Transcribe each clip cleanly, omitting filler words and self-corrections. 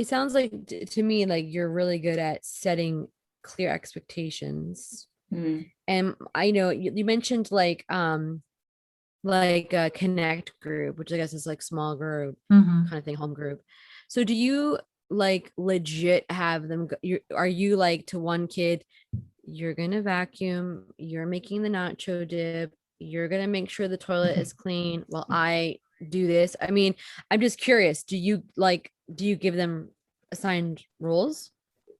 it sounds like to me like you're really good at setting clear expectations. Mm. And I know you mentioned like a connect group, which I guess is like small group Mhm. kind of thing, home group. So do you like legit have them are you like to one kid, you're gonna vacuum, you're making the nacho dip, you're gonna make sure the toilet is clean while I do this? I mean, I'm just curious, do you give them assigned roles?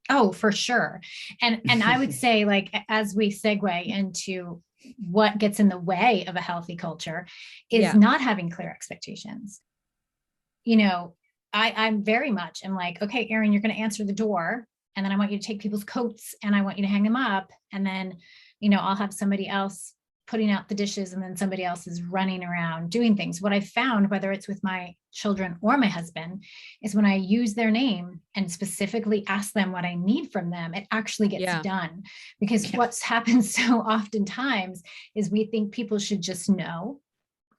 Oh, for sure. And I would say, like, as we segue into what gets in the way of a healthy culture is Yeah. not having clear expectations. You know, I'm very much am like, okay, Erin, you're going to answer the door, and then I want you to take people's coats and I want you to hang them up, and then, I'll have somebody else putting out the dishes, and then somebody else is running around doing things. What I found, whether it's with my children or my husband, is when I use their name and specifically ask them what I need from them, it actually gets Yeah. done. Because what's happened so oftentimes is we think people should just know.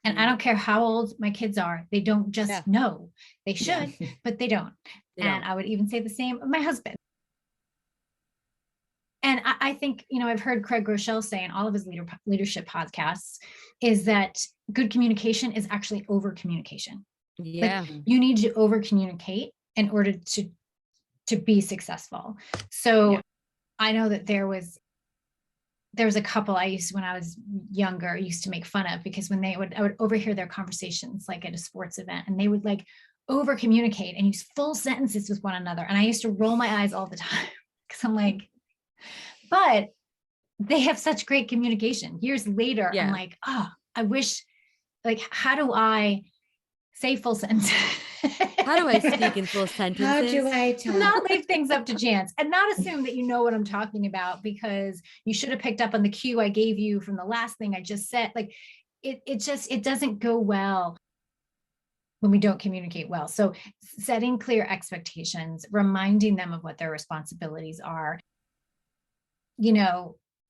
And I don't care how old my kids are, they don't just know. They should, but they don't. And I would even say the same of my husband. And I think, I've heard Craig Groeschel say in all of his leadership podcasts is that good communication is actually over communication. Yeah. Like, you need to over communicate in order to be successful. So I know that there was a couple I used to, when I was younger, used to make fun of, because when I would overhear their conversations, like at a sports event, and they would like over communicate and use full sentences with one another. And I used to roll my eyes all the time because I'm like, but they have such great communication. Years later, I'm like, I wish, like, how do I say full sentences? How do I speak in full sentences? How do I tell not leave things up to chance, and not assume that you know what I'm talking about because you should have picked up on the cue I gave you from the last thing I just said. Like, it doesn't go well when we don't communicate well. So setting clear expectations, reminding them of what their responsibilities are.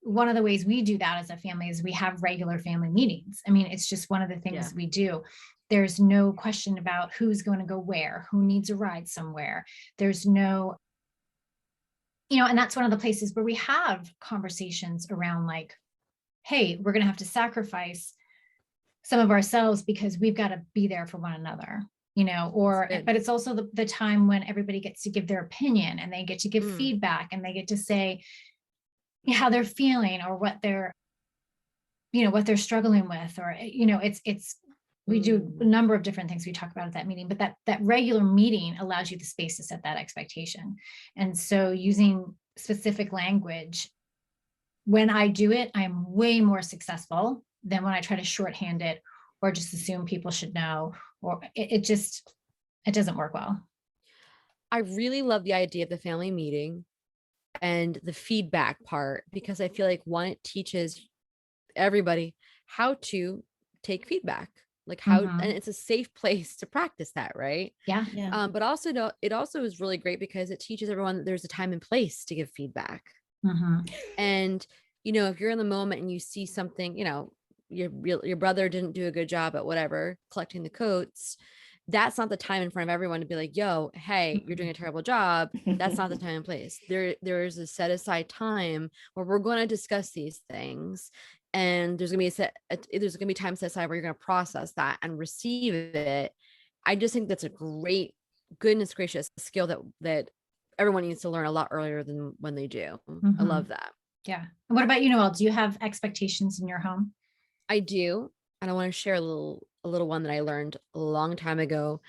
One of the ways we do that as a family is we have regular family meetings. I mean, it's just one of the things we do. There's no question about who's going to go where, who needs a ride somewhere. There's no, and that's one of the places where we have conversations around, like, hey, we're going to have to sacrifice some of ourselves because we've got to be there for one another, but it's also the time when everybody gets to give their opinion, and they get to give feedback, and they get to say how they're feeling, or what they're struggling with, or, we do a number of different things we talk about at that meeting, but that regular meeting allows you the space to set that expectation. And so using specific language, when I do it, I'm way more successful than when I try to shorthand it or just assume people should know, or it doesn't work well. I really love the idea of the family meeting and the feedback part, because I feel like one, it teaches everybody how to take feedback, like how, and it's a safe place to practice that, right? Yeah. But also it also is really great because it teaches everyone that there's a time and place to give feedback. And if you're in the moment and you see something, your brother didn't do a good job at whatever, collecting the coats, that's not the time in front of everyone to be like, yo, hey, you're doing a terrible job. That's not the time and place. There is a set aside time where we're going to discuss these things, and there's going to be time set aside where you're going to process that and receive it. I just think that's a great, goodness gracious, skill that everyone needs to learn a lot earlier than when they do. I love that. Yeah. And what about you, Noelle? Do you have expectations in your home? I do. And I want to share a little one that I learned a long time ago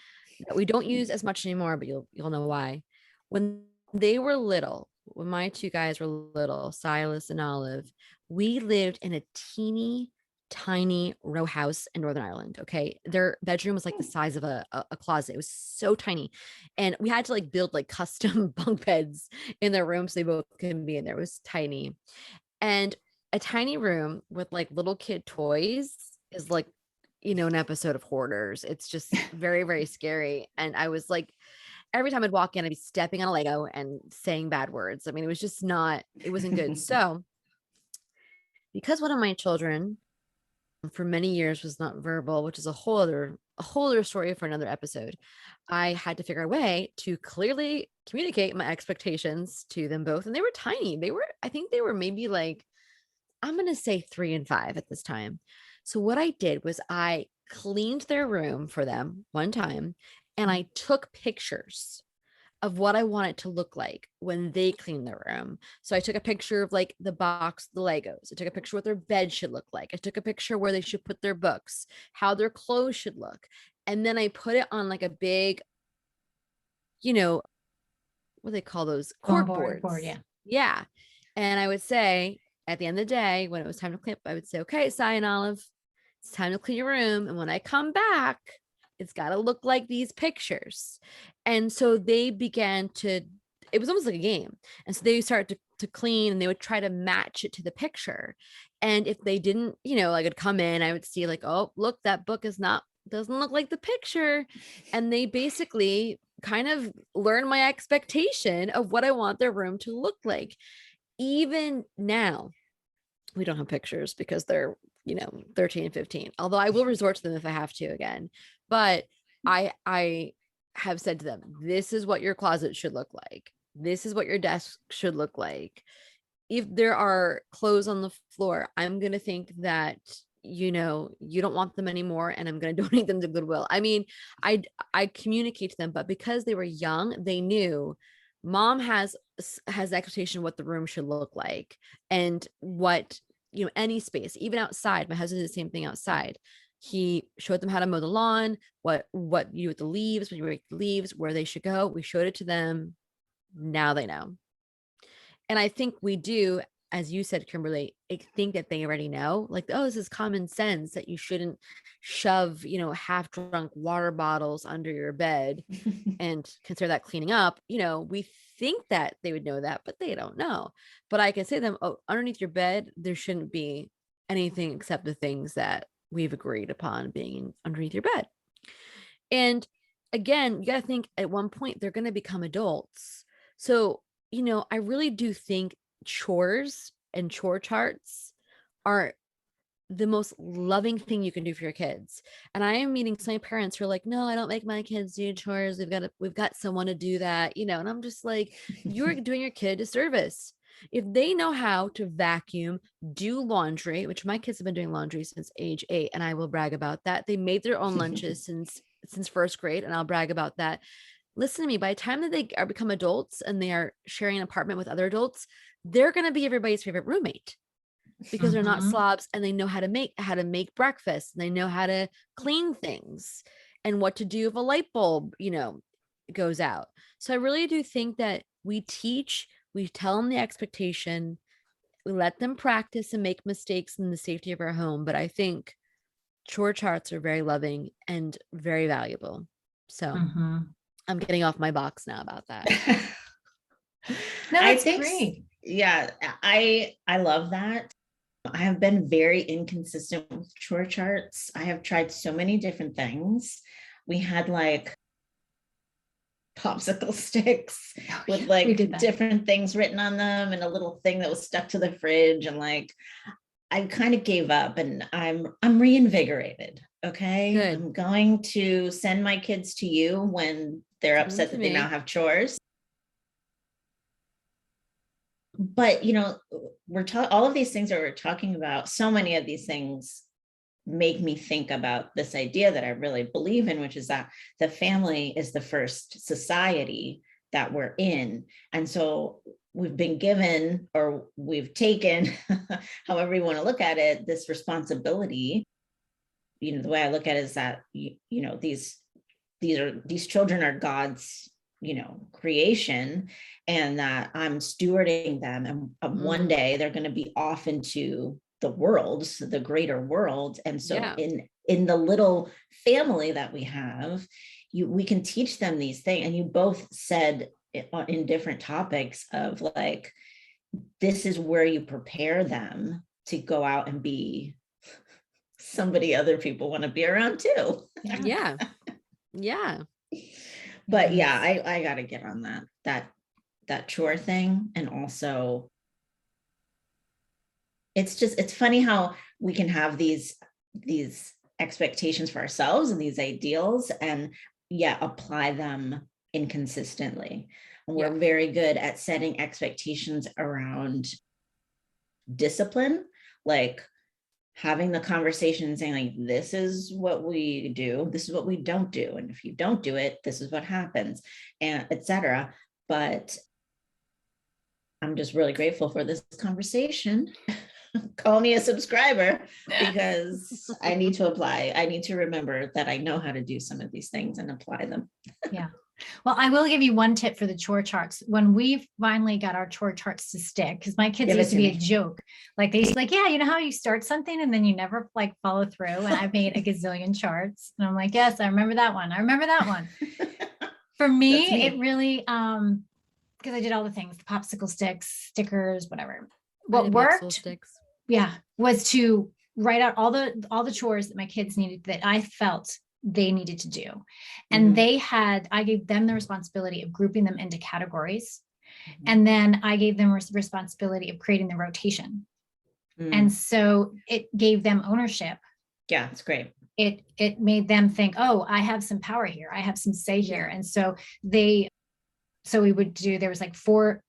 that we don't use as much anymore, but you'll know why. When they were little, when my two guys were little, Silas and Olive, we lived in a teeny tiny row house in Northern Ireland. Okay. Their bedroom was like the size of a closet. It was so tiny. And we had to like build like custom bunk beds in their room so they both can be in there. It was tiny. And a tiny room with like little kid toys is like, an episode of Hoarders. It's just very, very scary. And I was like, every time I'd walk in, I'd be stepping on a Lego and saying bad words. I mean, it was just it wasn't good. So because one of my children for many years was not verbal, which is a whole other a whole other story for another episode. I had to figure out a way to clearly communicate my expectations to them both. And they were tiny. I think they were maybe like, I'm going to say 3 and 5 at this time. So what I did was I cleaned their room for them one time and I took pictures of what I want it to look like when they clean their room. So I took a picture of like the box, the Legos. I took a picture what their bed should look like. I took a picture where they should put their books, how their clothes should look. And then I put it on like a big, you know, what do they call those? Foam Cork board, boards. yeah. Yeah. And I would say at the end of the day, when it was time to clean up, I would say, okay, Cy and Olive, it's time to clean your room. And when I come back, it's got to look like these pictures. And so they began to, it was almost like a game. And so they started to clean and they would try to match it to the picture. And if they didn't, like I'd come in, I would see like, oh, look, that book doesn't look like the picture. And they basically kind of learn my expectation of what I want their room to look like. Even now, we don't have pictures because they're 13 and 15, although I will resort to them if I have to again. But I have said to them, this is what your closet should look like, this is what your desk should look like. If there are clothes on the floor, I'm going to think that you don't want them anymore and I'm going to donate them to Goodwill. I mean, I communicate to them, but because they were young, they knew mom has the expectation of what the room should look like and what any space, even outside. My husband did the same thing outside. He showed them how to mow the lawn, what you do with the leaves, when you rake the leaves, where they should go. We showed it to them. Now they know. And I think we do, as you said, Kimberly, I think that they already know, like, oh, this is common sense that you shouldn't shove, half drunk water bottles under your bed and consider that cleaning up. We think that they would know that, but they don't know. But I can say to them, oh, underneath your bed, there shouldn't be anything except the things that we've agreed upon being underneath your bed. And again, you got to think at one point they're going to become adults. So, I really do think chores and chore charts are the most loving thing you can do for your kids. And I am meeting some parents who are like, no, I don't make my kids do chores. We've got someone to do that, and I'm just like, you're doing your kid a disservice. If they know how to vacuum, do laundry, which my kids have been doing laundry since age 8, and I will brag about that. They made their own lunches since first grade, and I'll brag about that. Listen to me, by the time that they are become adults and they are sharing an apartment with other adults, they're going to be everybody's favorite roommate because they're not slobs and they know how to make breakfast and they know how to clean things and what to do if a light bulb, goes out. So I really do think that we tell them the expectation, we let them practice and make mistakes in the safety of our home. But I think chore charts are very loving and very valuable. So I'm getting off my box now about that. No, that's great. Yeah, I love that. I have been very inconsistent with chore charts. I have tried so many different things. We had like popsicle sticks with like different things written on them and a little thing that was stuck to the fridge, and like I kind of gave up, and I'm reinvigorated. Okay. Good. I'm going to send my kids to you when they're upset that they now have chores. But all of these things that we're talking about, so many of these things make me think about this idea that I really believe in, which is that the family is the first society that we're in. And so we've been given, or we've taken, however you want to look at it, this responsibility. The way I look at it is that, these children are God's, creation, and that I'm stewarding them. And one day they're going to be off into the world, the greater world. And so in the little family that we have, we can teach them these things. And you both said in different topics of like, this is where you prepare them to go out and be somebody other people want to be around too. Yeah. But I got to get on that chore thing. And also it's funny how we can have these expectations for ourselves and these ideals, and yet apply them inconsistently. And we're very good at setting expectations around discipline, like having the conversation and saying, like, this is what we do, this is what we don't do, and if you don't do it, this is what happens, and etc. But I'm just really grateful for this conversation. Call me a subscriber, because I need to apply. I need to remember that I know how to do some of these things and apply them. Yeah. Well, I will give you one tip for the chore charts. When we finally got our chore charts to stick, because my kids used to be a joke. Like they used to like, yeah, you know how you start something and then you never like follow through. And I've made a gazillion charts. And I'm like, yes, I remember that one. I remember that one. For me, it really, because I did all the things, the popsicle sticks, stickers, whatever. What worked, was to write out all the chores that my kids needed, that I felt they needed to do. And I gave them the responsibility of grouping them into categories. And then I gave them responsibility of creating the rotation. And so it gave them ownership. Yeah, it's great. It made them think, oh, I have some power here. I have some say here. And so we would do, there was like four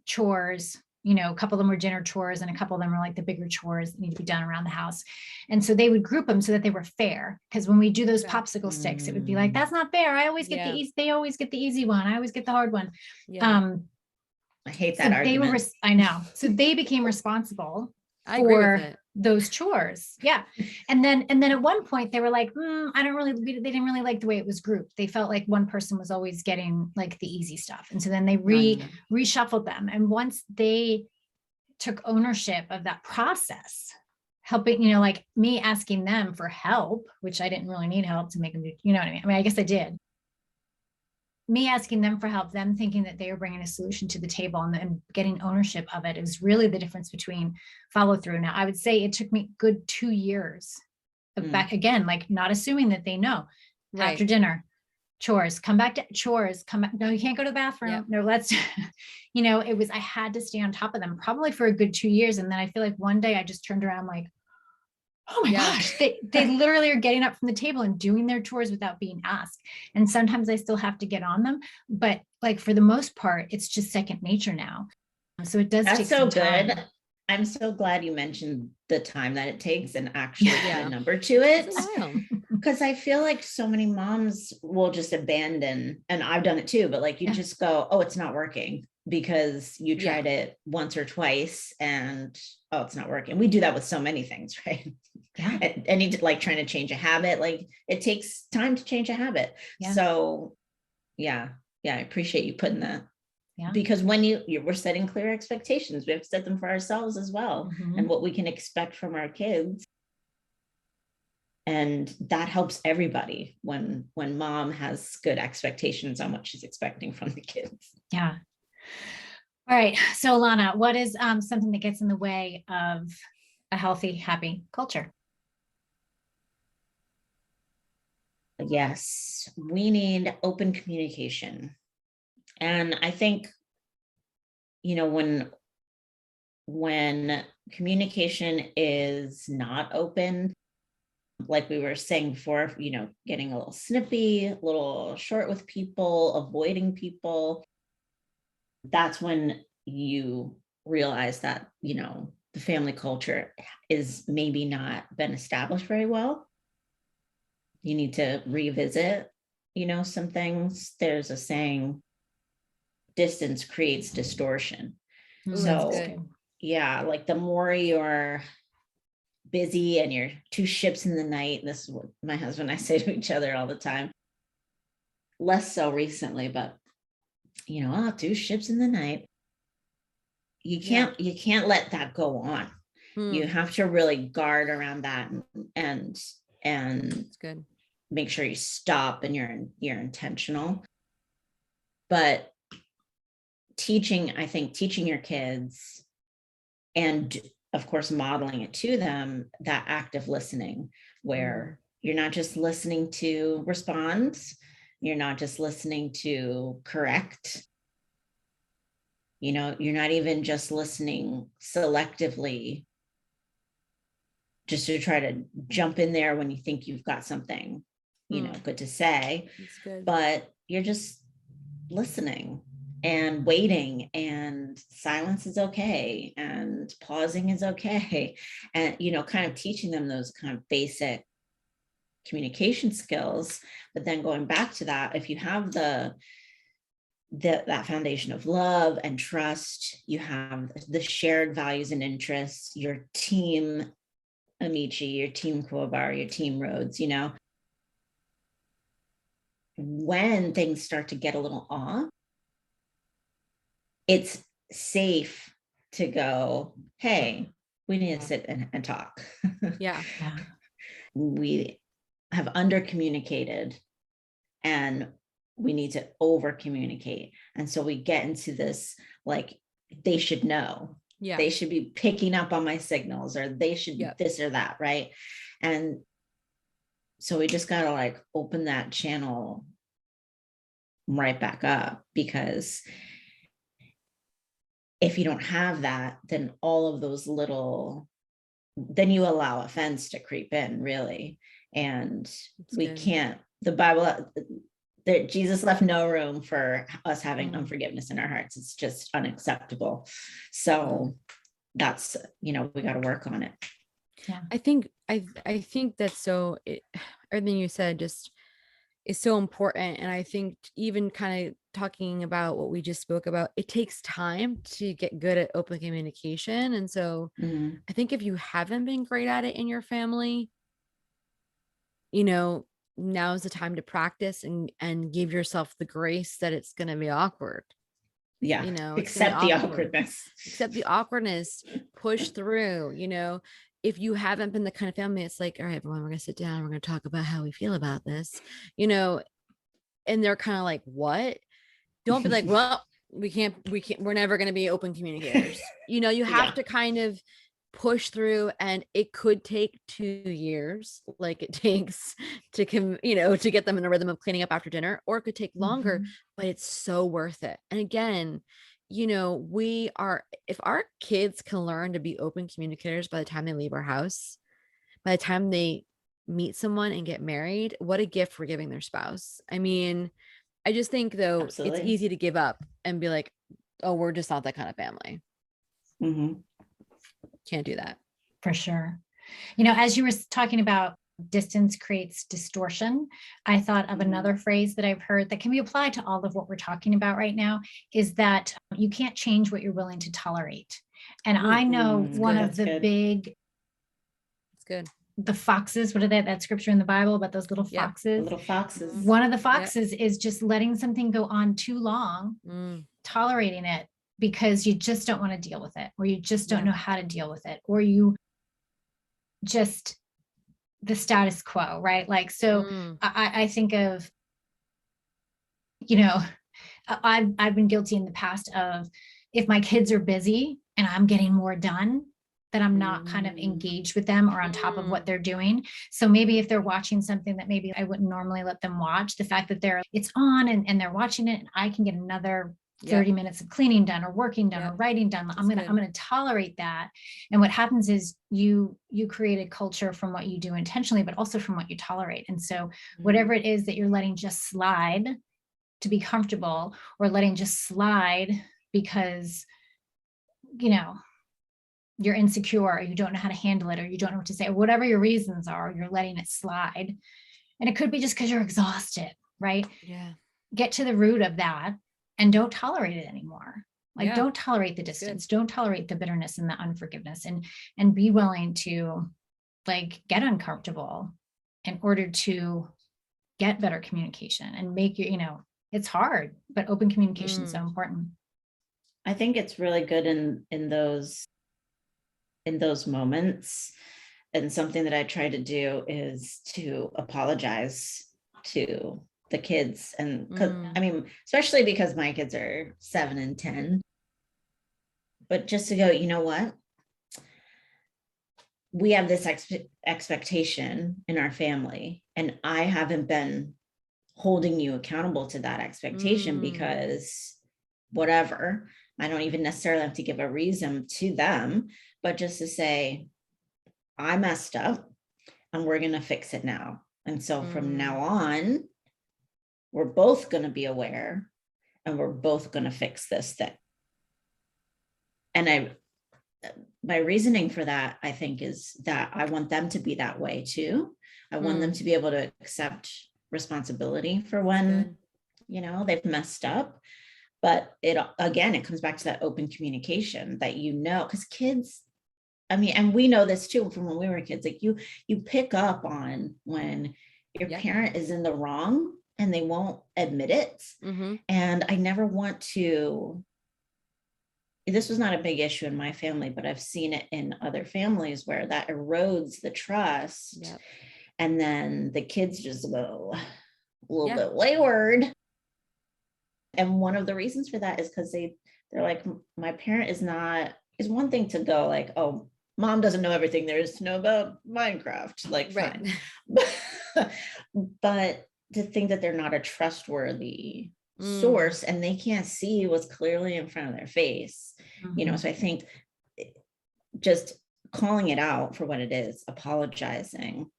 chores, you know, a couple of them were dinner chores and a couple of them were like the bigger chores that need to be done around the house. And so they would group them so that they were fair. Because when we do those popsicle sticks, it would be like, that's not fair. I always get the easy, they always get the easy one. I always get the hard one. I hate that argument. I know. So they became responsible for those chores. Yeah. And then at one point they were like, they didn't really like the way it was grouped. They felt like one person was always getting like the easy stuff. And so then they reshuffled them. And once they took ownership of that process, helping, you know, like me asking them for help, which I didn't really need help to make them do, you know what I mean? I mean, I guess I did. Me asking them for help, them thinking that they were bringing a solution to the table and getting ownership of it is really the difference between follow through. Now, I would say it took me good 2 years of back again, like not assuming that they know. After dinner, chores, come back to chores, come back. No, you can't go to the bathroom. No, let's, you know, I had to stay on top of them probably for a good 2 years. And then I feel like one day I just turned around like, oh my gosh, they literally are getting up from the table and doing their chores without being asked. And sometimes I still have to get on them, but like for the most part, it's just second nature now. So it does take some time. Good. I'm so glad you mentioned the time that it takes and actually put a number to it. Because I feel like so many moms will just abandon, and I've done it too, but like you just go, oh, it's not working, because you tried it once or twice and oh, it's not working. We do that with so many things, right? Yeah. Any like trying to change a habit, like it takes time to change a habit. Yeah. So I appreciate you putting that. Yeah. Because when we're setting clear expectations, we have to set them for ourselves as well, and what we can expect from our kids. And that helps everybody when mom has good expectations on what she's expecting from the kids. Yeah. All right. So Alana, what is something that gets in the way of a healthy, happy culture? Yes, we need open communication. And I think, you know, when communication is not open, like we were saying before, you know, getting a little snippy, a little short with people, avoiding people, that's when you realize that, you know, the family culture is maybe not been established very well. You need to revisit, you know, some things. There's a saying, distance creates distortion. So yeah, like the more you're busy and you're two ships in the night, this is what my husband and I say to each other all the time, less so recently, but you know, two ships in the night. You can't let that go on. You have to really guard around that and it's good. Make sure you stop and you're intentional. But teaching your kids, and of course modeling it to them, that active listening, where you're not just listening to respond, you're not just listening to correct, you know, you're not even just listening selectively just to try to jump in there when you think you've got something, good to say. That's good. But you're just listening and waiting, and silence is okay, and pausing is okay. And, kind of teaching them those kind of basic communication skills. But then going back to that, if you have that foundation of love and trust, you have the shared values and interests, your team Amici, your team Kuwabar, your team Rhodes, when things start to get a little off, it's safe to go, hey, we need to sit and talk. Yeah. We have under communicated and we need to over communicate. And so we get into this, like, they should know. Yeah. They should be picking up on my signals, or they should this or that. Right. And so we just got to like open that channel right back up, because if you don't have that, then all of those then you allow offense to creep in, really. And That's we good. can't, the Bible, that Jesus left no room for us having unforgiveness in our hearts. It's just unacceptable. So that's, we got to work on it. Yeah. I think that's everything you said just is so important. And I think even kind of talking about what we just spoke about, it takes time to get good at open communication. And so I think if you haven't been great at it in your family, now is the time to practice and give yourself the grace that it's going to be awkward. Yeah. Accept the awkwardness. Accept the awkwardness, push through, if you haven't been the kind of family, it's like, all right, everyone, we're going to sit down. We're going to talk about how we feel about this, and they're kind of like, what? Don't be like, well, we're never going to be open communicators. You have to kind of push through, and it could take 2 years, like it takes to to get them in a rhythm of cleaning up after dinner, or it could take longer, but it's so worth it. And again, if our kids can learn to be open communicators by the time they leave our house, by the time they meet someone and get married, what a gift we're giving their spouse. I mean, I just think though, Absolutely. It's easy to give up and be like, oh, we're just not that kind of family. Can't do that. For sure. As you were talking about distance creates distortion, I thought of another phrase that I've heard that can be applied to all of what we're talking about right now, is that you can't change what you're willing to tolerate. And I know one of the big, it's good. The foxes, what are that scripture in the Bible about those little foxes? Little foxes. One of the foxes is just letting something go on too long, tolerating it because you just don't want to deal with it, or you just don't know how to deal with it, or you just the status quo, right? Like, so I think of, I've been guilty in the past of, if my kids are busy and I'm getting more done, that I'm not kind of engaged with them or on top of what they're doing. So maybe if they're watching something that maybe I wouldn't normally let them watch, the fact that it's on and they're watching it, and I can get another 30 minutes of cleaning done or working done or writing done, I'm going to tolerate that. And what happens is you create a culture from what you do intentionally, but also from what you tolerate. And so whatever it is that you're letting just slide to be comfortable, or letting just slide because, you're insecure, or you don't know how to handle it, or you don't know what to say, or whatever your reasons are, you're letting it slide. And it could be just because you're exhausted, right? Yeah. Get to the root of that and don't tolerate it anymore. Like, don't tolerate the distance, don't tolerate the bitterness and the unforgiveness, and be willing to like get uncomfortable in order to get better communication and make it's hard, but open communication is so important. I think it's really good in those moments. And something that I try to do is to apologize to the kids. And I mean, especially because my kids are 7 and 10, but just to go, you know what? We have this expectation in our family, and I haven't been holding you accountable to that expectation because whatever, I don't even necessarily have to give a reason to them, but just to say, I messed up and we're going to fix it now. And so from now on, we're both going to be aware and we're both going to fix this thing. And my reasoning for that, I think, is that I want them to be that way too. I want them to be able to accept responsibility for when, they've messed up. But it comes back to that open communication that, because kids, and we know this too from when we were kids, like you pick up on when your parent is in the wrong and they won't admit it. And I never want to, this was not a big issue in my family, but I've seen it in other families where that erodes the trust. And then the kids just go a little bit wayward. And one of the reasons for that is because they're like, my parent is one thing to go like, oh, mom doesn't know everything there is to know about Minecraft. Like, fine. But to think that they're not a trustworthy source and they can't see what's clearly in front of their face, so I think just calling it out for what it is, apologizing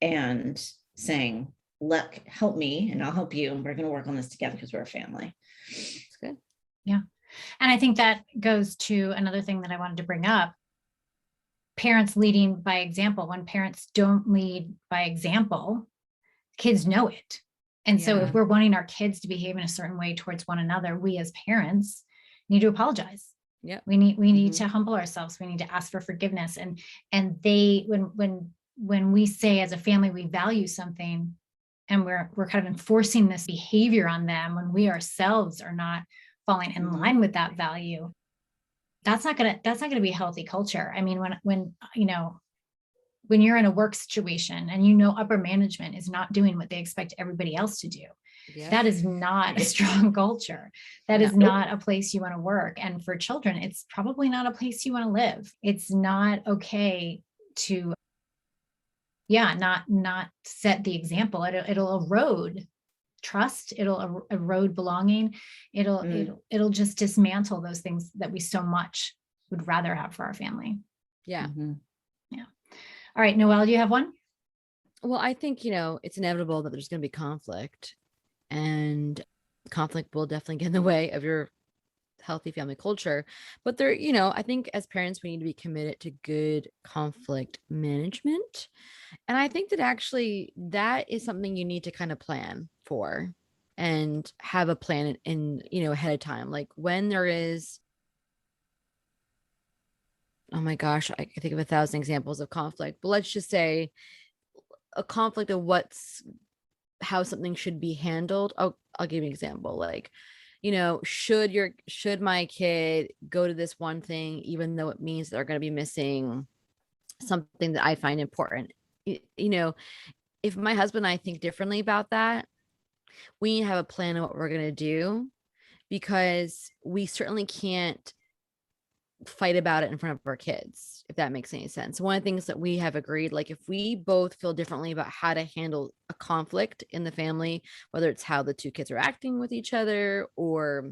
and saying, look, help me and I'll help you. And we're going to work on this together because we're a family. That's good. Yeah. And I think that goes to another thing that I wanted to bring up. Parents leading by example. When parents don't lead by example, kids know it. And so if we're wanting our kids to behave in a certain way towards one another, we as parents need to apologize. Yeah. We need to humble ourselves. We need to ask for forgiveness. And they, when we say as a family, we value something, and we're kind of enforcing this behavior on them when we ourselves are not falling in line with that value, that's not gonna be a healthy culture. I mean, when you're in a work situation and upper management is not doing what they expect everybody else to do, that is not a strong culture. That is not a place you want to work. And for children, it's probably not a place you want to live. It's not okay to not set the example. It'll erode trust. It'll erode belonging. It'll just dismantle those things that we so much would rather have for our family. Yeah. Yeah. All right, Noelle, do you have one? Well, I think, it's inevitable that there's going to be conflict, and conflict will definitely get in the way of your healthy family culture. But I think as parents, we need to be committed to good conflict management. And I think that actually that is something you need to kind of plan for and have a plan in ahead of time. Like when there is, oh my gosh, I can think of 1,000 examples of conflict, but let's just say a conflict of how something should be handled. I'll give you an example. Like, should my kid go to this one thing, even though it means they're going to be missing something that I find important? If my husband and I think differently about that, we need to have a plan of what we're going to do, because we certainly can't fight about it in front of our kids, if that makes any sense. One of the things that we have agreed, like if we both feel differently about how to handle a conflict in the family, whether it's how the two kids are acting with each other or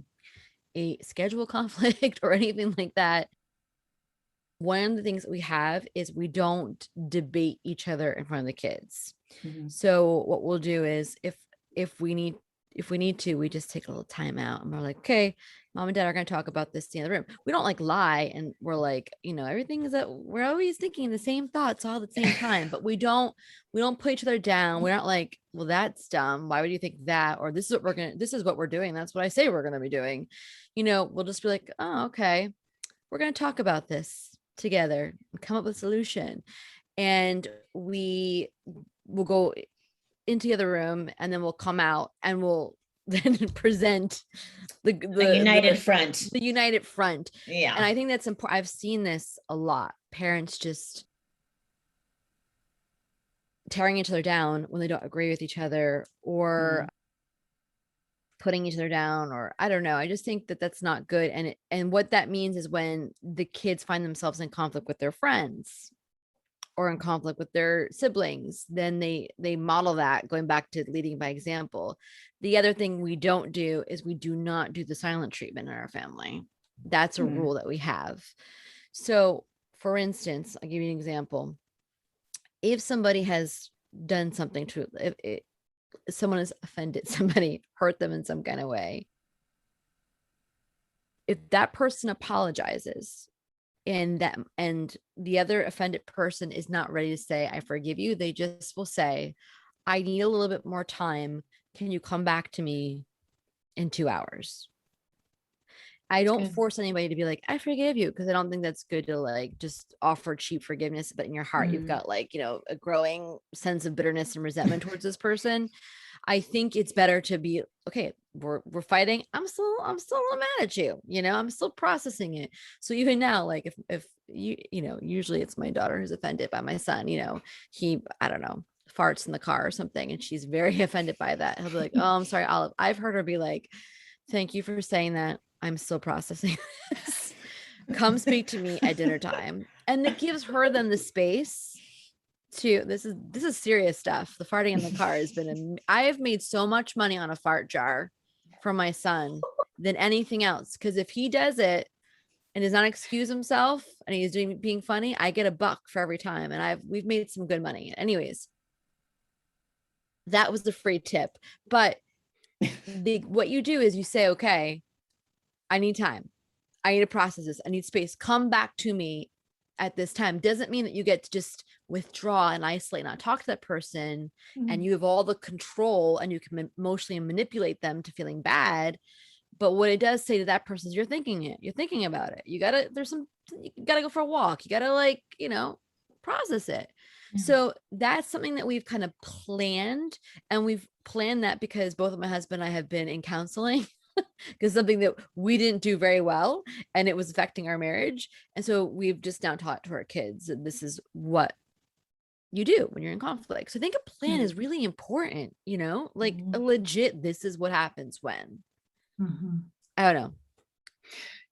a schedule conflict or anything like that, one of the things that we have is we don't debate each other in front of the kids. So what we'll do is if we need to, we just take a little time out and we're like, okay, mom and dad are going to talk about this in the other room. We don't like lie. And we're like, everything is that we're always thinking the same thoughts all at the same time, but we don't put each other down. We're not like, well, that's dumb. Why would you think that? Or this is what we're doing. That's what I say we're going to be doing. We'll just be like, oh, okay, we're going to talk about this together and come up with a solution. And we will go into the other room, and then we'll come out and we'll then present the united front. The united front. Yeah. And I think that's important. I've seen this a lot. Parents just tearing each other down when they don't agree with each other, or putting each other down, or I don't know. I just think that that's not good. And what that means is when the kids find themselves in conflict with their friends or in conflict with their siblings, then they model that, going back to leading by example. The other thing we don't do is we do not do the silent treatment in our family. That's a rule that we have. So for instance, I'll give you an example. if somebody has done something to, if someone has offended somebody, hurt them in some kind of way, if that person apologizes and the other offended person is not ready to say, I forgive you, they just will say, I need a little bit more time. Can you come back to me in 2 hours? I don't good. force anybody to be like, I forgive you, because I don't think that's good to like just offer cheap forgiveness, but in your heart, you've got like, a growing sense of bitterness and resentment towards this person. I think it's better to be, okay, we're fighting. I'm still a little mad at you. I'm still processing it. So even now, like if usually it's my daughter who's offended by my son, he, I don't know, farts in the car or something, and she's very offended by that. He'll be like, oh, I'm sorry, Olive. I've heard her be like, thank you for saying that. I'm still processing this. Come speak to me at dinner time. And it gives her then the space to, this is serious stuff. The farting in the car has been, I have made so much money on a fart jar for my son than anything else. Because if he does it and does not excuse himself and he's being funny, I get $1 for every time. And we've made some good money. Anyways, that was the free tip. But what you do is you say, okay, I need time. I need to process this. I need space. Come back to me at this time. Doesn't mean that you get to just withdraw and isolate, not talk to that person, and you have all the control and you can emotionally manipulate them to feeling bad. But what it does say to that person is you're thinking about it. You gotta go for a walk. You gotta process it. Yeah. So that's something that we've kind of planned, and we've planned that because both of my husband and I have been in counseling because something that we didn't do very well and it was affecting our marriage. And so we've just now taught to our kids that this is what you do when you're in conflict. So I think a plan is really important, like a legit, this is what happens when. I don't know.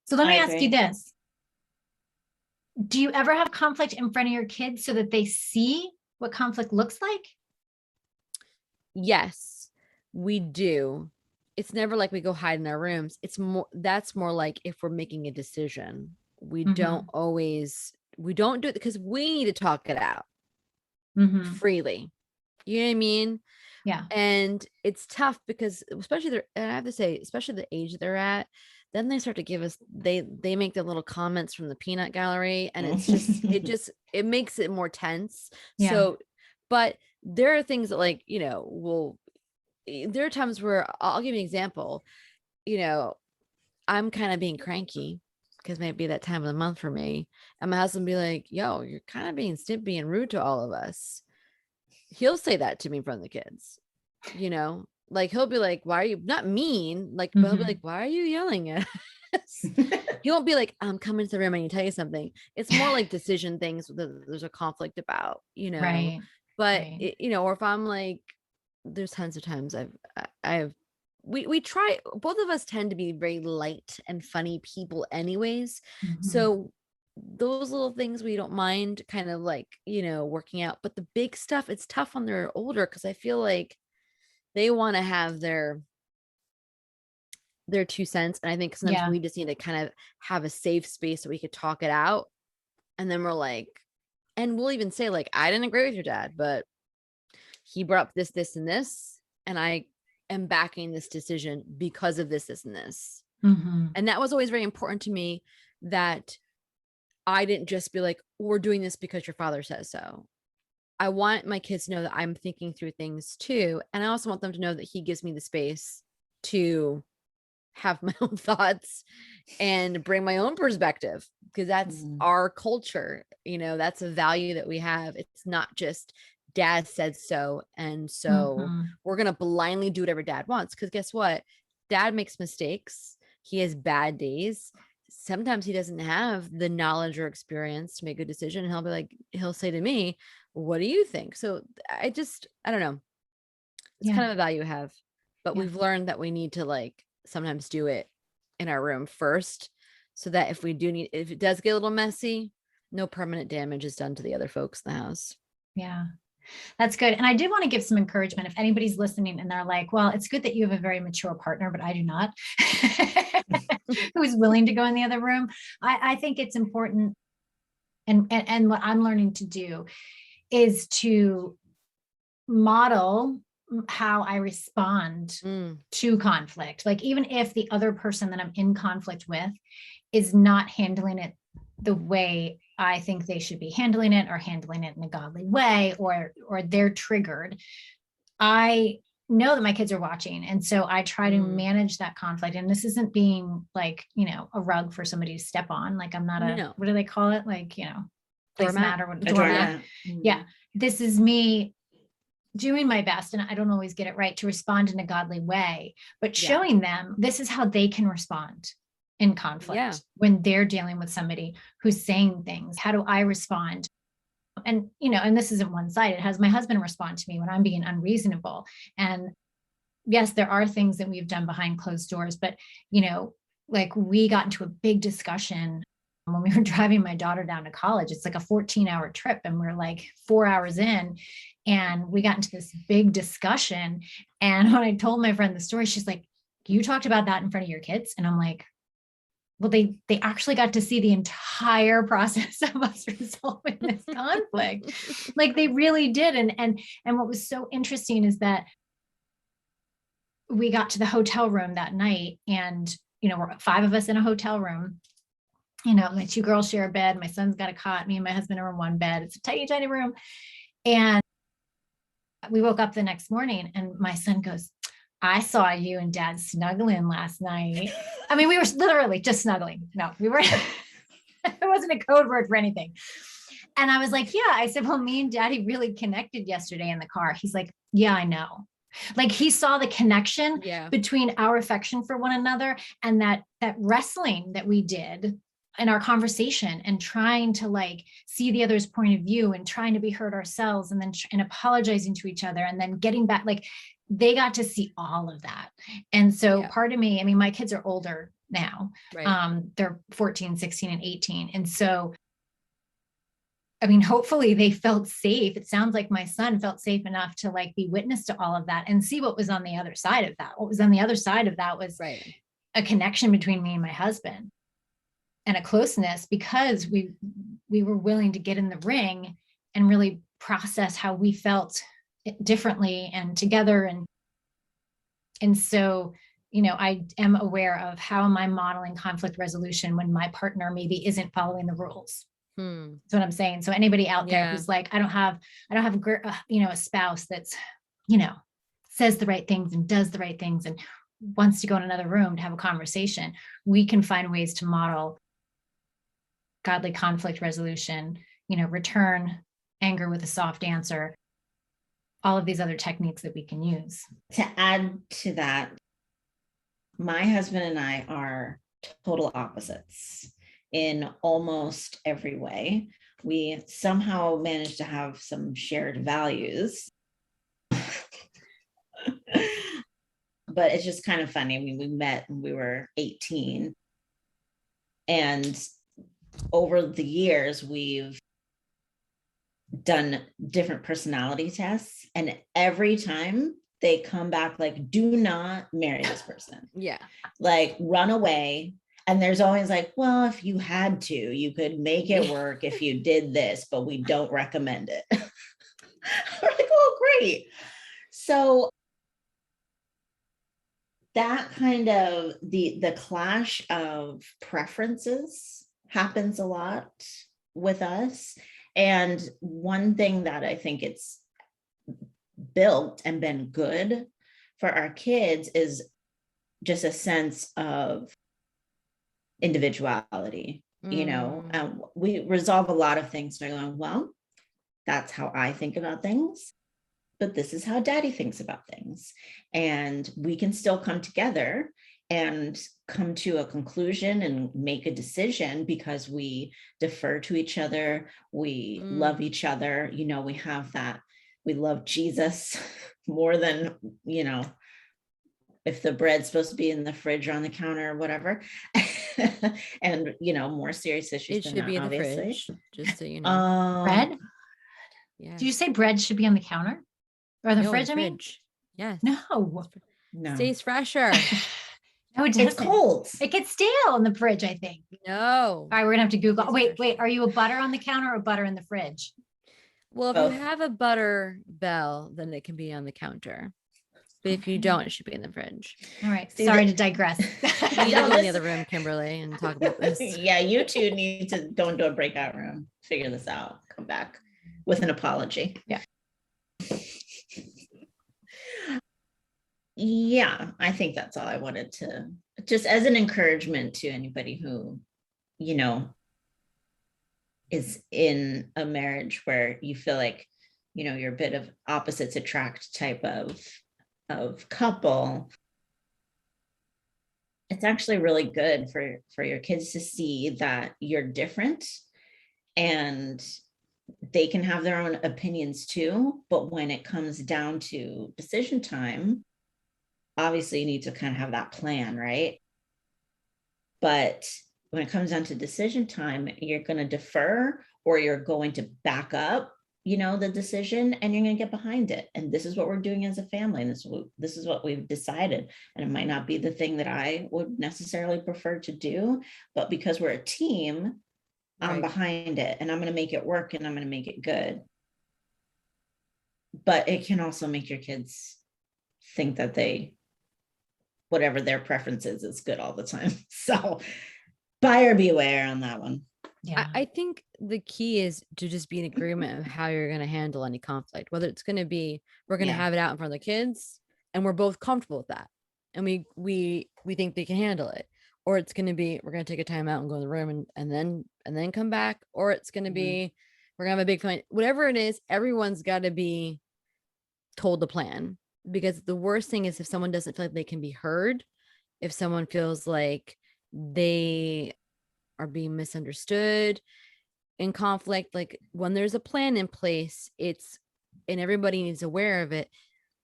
So let me I ask you agree. this. Do you ever have conflict in front of your kids so that they see what conflict looks like? Yes, we do. It's never like we go hide in our rooms. That's more like if we're making a decision. We don't do it because we need to talk it out freely. You know what I mean? Yeah. And it's tough because especially and I have to say, especially the age they're at, then they start to give us, they make their little comments from the peanut gallery, and it's just, it makes it more tense. Yeah. So, but there are things that like, there are times where I'll give you an example, I'm kind of being cranky because maybe that time of the month for me, and my husband be like, yo, you're kind of being stimpy and rude to all of us. He'll say that to me in front of the kids, like he'll be like, why are you not mean? Like, but he'll be like, why are you yelling at us? He won't be like, I'm coming to the room, I need to tell you something. It's more like decision things that there's a conflict about, Right. but Right. or if I'm like, there's tons of times we try, both of us tend to be very light and funny people anyways. So those little things we don't mind kind of like, working out, but the big stuff, it's tough when they're older because I feel like they want to have their 2 cents. And I think sometimes Yeah. we just need to kind of have a safe space so we could talk it out. And then we're like, and we'll even say like, I didn't agree with your dad, but he brought up this, this, and this, and I am backing this decision because of this, this, and this. And that was always very important to me, that I didn't just be like, we're doing this because your father says so. I want my kids to know that I'm thinking through things too. And I also want them to know that he gives me the space to have my own thoughts and bring my own perspective, because that's our culture. That's a value that we have. It's not just dad said so. And so we're going to blindly do whatever dad wants. Because guess what? Dad makes mistakes. He has bad days. Sometimes he doesn't have the knowledge or experience to make a good decision. And he'll say to me, what do you think? So I don't know. It's kind of a value I have, but we've learned that we need to like sometimes do it in our room first, so that if it does get a little messy, no permanent damage is done to the other folks in the house. Yeah. That's good. And I did want to give some encouragement if anybody's listening and they're like, well, it's good that you have a very mature partner, but I do not, who's willing to go in the other room. I think it's important. And what I'm learning to do is to model how I respond to conflict. Like, even if the other person that I'm in conflict with is not handling it the way I think they should be handling it, or handling it in a godly way, or they're triggered, I know that my kids are watching. And so I try to manage that conflict. And this isn't being like, a rug for somebody to step on. Like, I'm not what do they call it? Like, placemat or what? Doormat. Yeah. This is me doing my best, and I don't always get it right, to respond in a godly way, but showing them this is how they can respond in conflict when they're dealing with somebody who's saying things. How do I respond? And, and this isn't one-sided. Has my husband respond to me when I'm being unreasonable? And yes, there are things that we've done behind closed doors, but, like, we got into a big discussion when we were driving my daughter down to college. It's like a 14-hour trip, and we're like 4 hours in, and we got into this big discussion. And when I told my friend the story, she's like, "You talked about that in front of your kids?" And I'm like, well, they actually got to see the entire process of us resolving this conflict. Like, they really did. And what was so interesting is that we got to the hotel room that night, and, we're 5 of us in a hotel room. My 2 girls share a bed. My son's got a cot. Me and my husband are in one bed. It's a tiny, tiny room. And we woke up the next morning, and my son goes, "I saw you and Dad snuggling last night." I mean, we were literally just snuggling. No, we were, it wasn't a code word for anything. And I was like, yeah. I said, well, me and Daddy really connected yesterday in the car. He's like, yeah, I know. Like, he saw the connection between our affection for one another, and that wrestling that we did in our conversation, and trying to, like, see the other's point of view, and trying to be heard ourselves, and then and apologizing to each other, and then getting back. Like, they got to see all of that. And so part of me, I mean, my kids are older now. Right. They're 14, 16, and 18. And so, I mean, hopefully they felt safe. It sounds like my son felt safe enough to, like, be witness to all of that and see what was on the other side of that. What was on the other side of that was a connection between me and my husband, and a closeness, because we were willing to get in the ring and really process how we felt differently and together. And so, I am aware of how am I modeling conflict resolution when my partner maybe isn't following the rules. That's what I'm saying. So anybody out there who's like, I don't have a spouse that's, says the right things and does the right things and wants to go in another room to have a conversation, we can find ways to model godly conflict resolution, return anger with a soft answer, all of these other techniques that we can use. To add to that, my husband and I are total opposites in almost every way. We somehow managed to have some shared values. But it's just kind of funny. I mean, we met when we were 18. And over the years, we've done different personality tests, and every time they come back like, do not marry this person. Like, run away. And there's always like, well, if you had to, you could make it work if you did this, but we don't recommend it. We're like, oh, great. So that kind of the clash of preferences happens a lot with us. And one thing that I think it's built and been good for our kids is just a sense of individuality. We resolve a lot of things by going, well, that's how I think about things, but this is how Daddy thinks about things. And we can still come together and come to a conclusion and make a decision because we defer to each other. We love each other. We have that. We love Jesus more than, if the bread's supposed to be in the fridge or on the counter or whatever. And, more serious issues. It should be in the fridge, just so you know. Bread? Yeah. Did you say bread should be on the counter or the fridge? The fridge. Yes. No. Stays fresher. No, it doesn't. It's cold. It gets stale in the fridge, I think. No. All right, we're gonna have to Google. Wait, are you a butter on the counter or butter in the fridge? Well, if Both. you have a butter bell, then it can be on the counter. But if you don't, it should be in the fridge. All right. See, Sorry that- to digress. We need to go in the other room, Kimberly, and talk about this. Yeah, you two need to go into a breakout room, figure this out, come back with an apology. Yeah. Yeah, I think that's all I wanted to, just as an encouragement to anybody who, you know, is in a marriage where you feel like, you know, you're a bit of opposites attract type of couple. It's actually really good for your kids to see that you're different and they can have their own opinions too. But when it comes down to decision time, obviously you need to kind of have that plan, right? But when it comes down to decision time, you're going to defer or you're going to back up, you know, the decision, and you're going to get behind it. And this is what we're doing as a family. And this is what we've decided. And it might not be the thing that I would necessarily prefer to do, but because we're a team, I'm behind it and I'm going to make it work and I'm going to make it good. But it can also make your kids think that whatever their preference is good all the time. So buyer beware on that one. Yeah. I think the key is to just be in agreement of how you're going to handle any conflict, whether it's going to be, we're going to have it out in front of the kids and we're both comfortable with that. And we think they can handle it. Or it's going to be, we're going to take a time out and go in the room and then come back. Or it's going to be, we're going to have a big fight. Whatever it is, everyone's got to be told the plan, because the worst thing is if someone doesn't feel like they can be heard, if someone feels like they are being misunderstood in conflict, like when there's a plan in place, and everybody needs aware of it.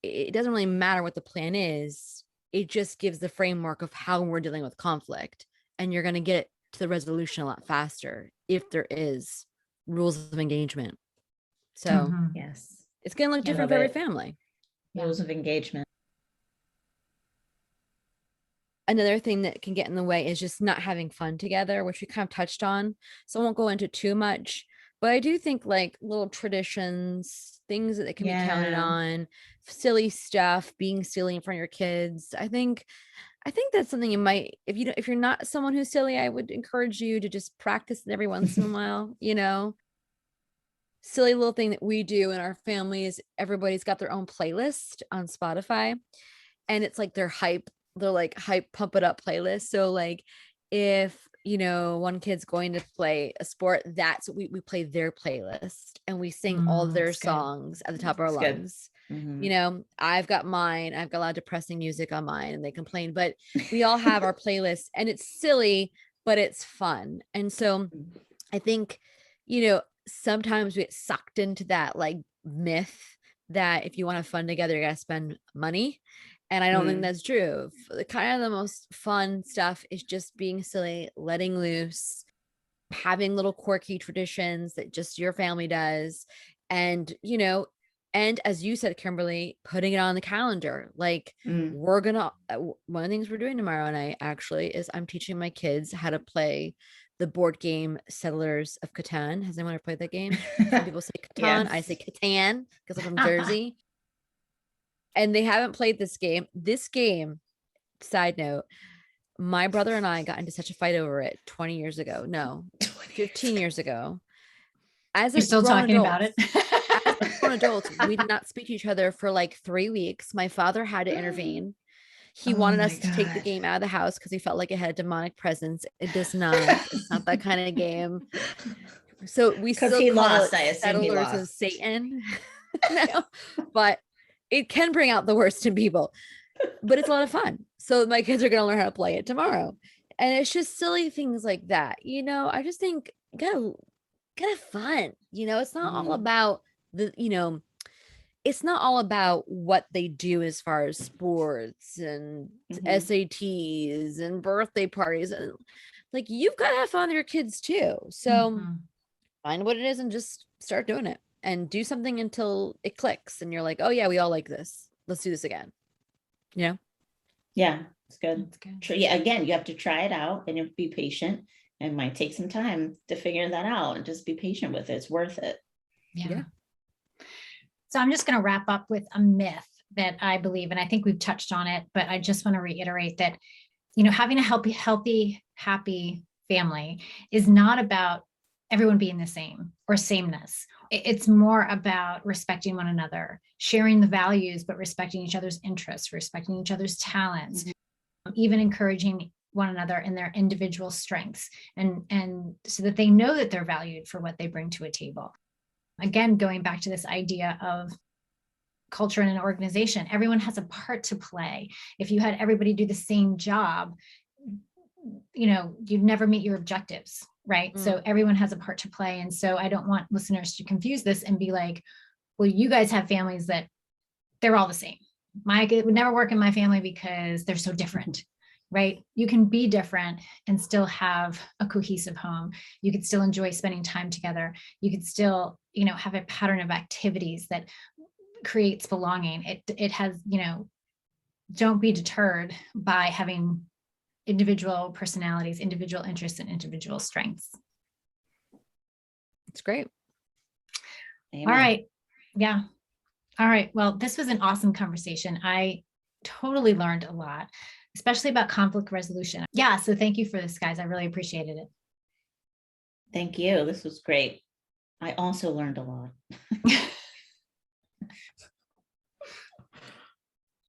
It doesn't really matter what the plan is. It just gives the framework of how we're dealing with conflict, and you're going to get to the resolution a lot faster if there is rules of engagement. So Yes, it's going to look different for every family. Rules of engagement. Another thing that can get in the way is just not having fun together, which we kind of touched on. So I won't go into too much, but I do think like little traditions, things that can be counted on, silly stuff, being silly in front of your kids. I think that's something you might, if you're not someone who's silly, I would encourage you to just practice it every once in a while, you know. Silly little thing that we do in our family is everybody's got their own playlist on Spotify, and it's like they're hype pump it up playlist. So like if, you know, one kid's going to play a sport, that's what we play their playlist, and we sing all their songs at the top of our lungs. You know, I've got mine. I've got a lot of depressing music on mine and they complain, but we all have our playlist, and it's silly, but it's fun. And so I think, you know, sometimes we get sucked into that like myth that if you want to have fun together, you got to spend money. And I don't think that's true. The kind of the most fun stuff is just being silly, letting loose, having little quirky traditions that just your family does. And, you know, and as you said, Kimberly, putting it on the calendar. Like we're going to, one of the things we're doing tomorrow night actually is I'm teaching my kids how to play the board game Settlers of Catan. Has anyone ever played that game? Some people say Catan. I say Catan because I'm from Jersey. And they haven't played this game. This game, side note, my brother and I got into such a fight over it 20 years ago. No, 15 years ago. As You're still talking about it. As grown adults, we did not speak to each other for like 3 weeks. My father had to intervene. He wanted us to take the game out of the house because he felt like it had a demonic presence. It does not. It's not that kind of game. So we still call it Settlers of Satan. No, but it can bring out the worst in people, but it's a lot of fun. So my kids are going to learn how to play it tomorrow. And it's just silly things like that. You know, I just think gotta have fun. You know, it's not all about it's not all about what they do as far as sports and SATs and birthday parties. And like, you've got to have fun with your kids too. So find what it is and just start doing it. And do something until it clicks and you're like, oh yeah, we all like this. Let's do this again. You know? Yeah, it's good. Yeah, again, you have to try it out and you have to be patient. It might take some time to figure that out and just be patient with it. It's worth it. Yeah. So I'm just going to wrap up with a myth that I believe, and I think we've touched on it, but I just want to reiterate that, having a healthy, happy family is not about everyone being the same or sameness. It's more about respecting one another, sharing the values, but respecting each other's interests, respecting each other's talents, even encouraging one another in their individual strengths, and so that they know that they're valued for what they bring to a table. Again, going back to this idea of culture in an organization, everyone has a part to play. If you had everybody do the same job, you'd never meet your objectives, right? So everyone has a part to play. And so I don't want listeners to confuse this and be like, well, you guys have families that they're all the same. It would never work in my family because they're so different, right? You can be different and still have a cohesive home. You could still enjoy spending time together. You could still, have a pattern of activities that creates belonging. It has, don't be deterred by having individual personalities, individual interests, and individual strengths. It's great. Amen. All right. Yeah. All right. Well, this was an awesome conversation. I totally learned a lot, especially about conflict resolution. Yeah. So thank you for this, guys. I really appreciated it. Thank you. This was great. I also learned a lot.